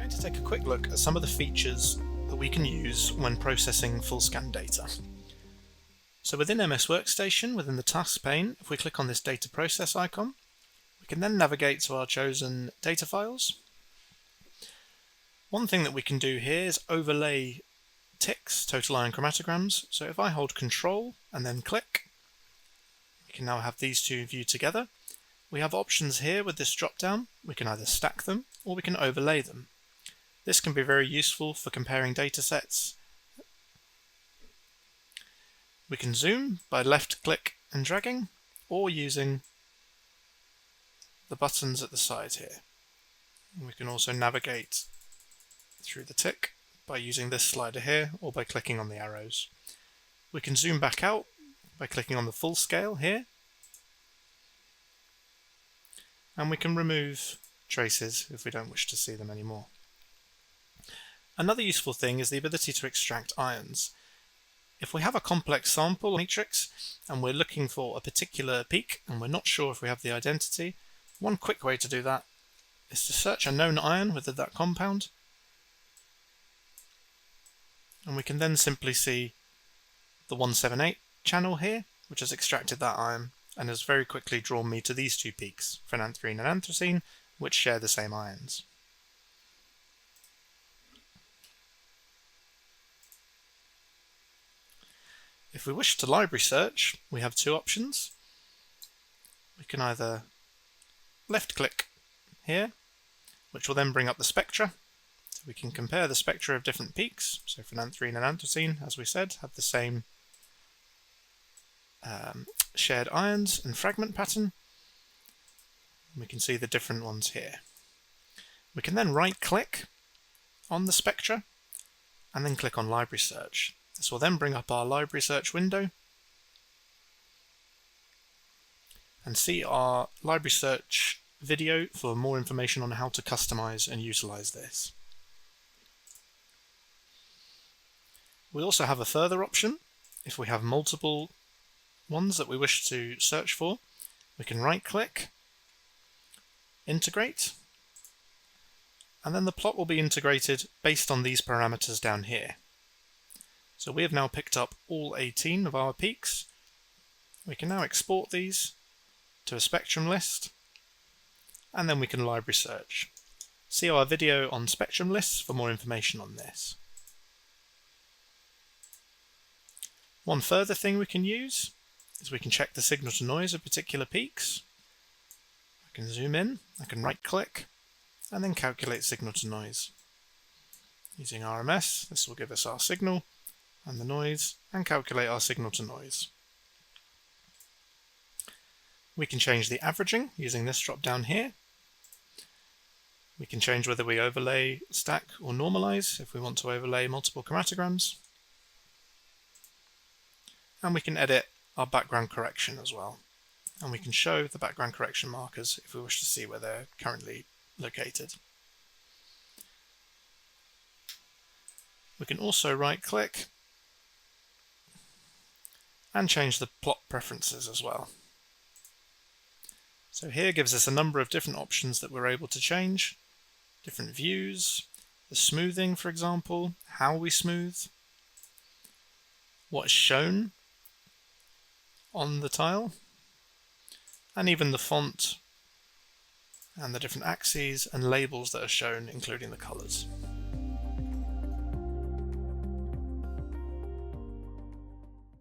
going to take a quick look at some of the features that we can use when processing full scan data. So within MS Workstation, within the Tasks pane, if we click on this Data Process icon, we can then navigate to our chosen data files. One thing that we can do here is overlay ticks, total ion chromatograms. So if I hold Control and then click, we can now have these two viewed together. We have options here with this drop down. We can either stack them or we can overlay them. This can be very useful for comparing data sets. We can zoom by left click and dragging, or using the buttons at the side here. And we can also navigate through the tick by using this slider here or by clicking on the arrows. We can zoom back out by clicking on the full scale here. And we can remove traces if we don't wish to see them anymore. Another useful thing is the ability to extract ions. If we have a complex sample matrix and we're looking for a particular peak and we're not sure if we have the identity, one quick way to do that is to search a known ion within that compound, and we can then simply see the 178 channel here, which has extracted that ion and has very quickly drawn me to these two peaks, phenanthrene and anthracene, which share the same ions. If we wish to library search, we have two options. We can either left click here, which will then bring up the spectra. So we can compare the spectra of different peaks. So phenanthrene and anthracene, as we said, have the same shared ions and fragment pattern. We can see the different ones here. We can then right click on the spectra and then click on library search. This will then bring up our library search window and see our library search video for more information on how to customize and utilize this. We also have a further option. If we have multiple ones that we wish to search for, we can right click, integrate, and then the plot will be integrated based on these parameters down here. So we have now picked up all 18 of our peaks. We can now export these to a spectrum list, and then we can library search. See our video on spectrum lists for more information on this. One further thing we can use is we can check the signal to noise of particular peaks. I can zoom in, I can right click, and then calculate signal to noise. Using RMS, this will give us our signal and the noise, and calculate our signal to noise. We can change the averaging using this drop down here. We can change whether we overlay, stack, or normalize if we want to overlay multiple chromatograms. And we can edit our background correction as well. And we can show the background correction markers if we wish to see where they're currently located. We can also right click and change the plot preferences as well. So here gives us a number of different options that we're able to change. Different views, the smoothing for example, how we smooth, what is shown on the tile, and even the font and the different axes and labels that are shown, including the colors.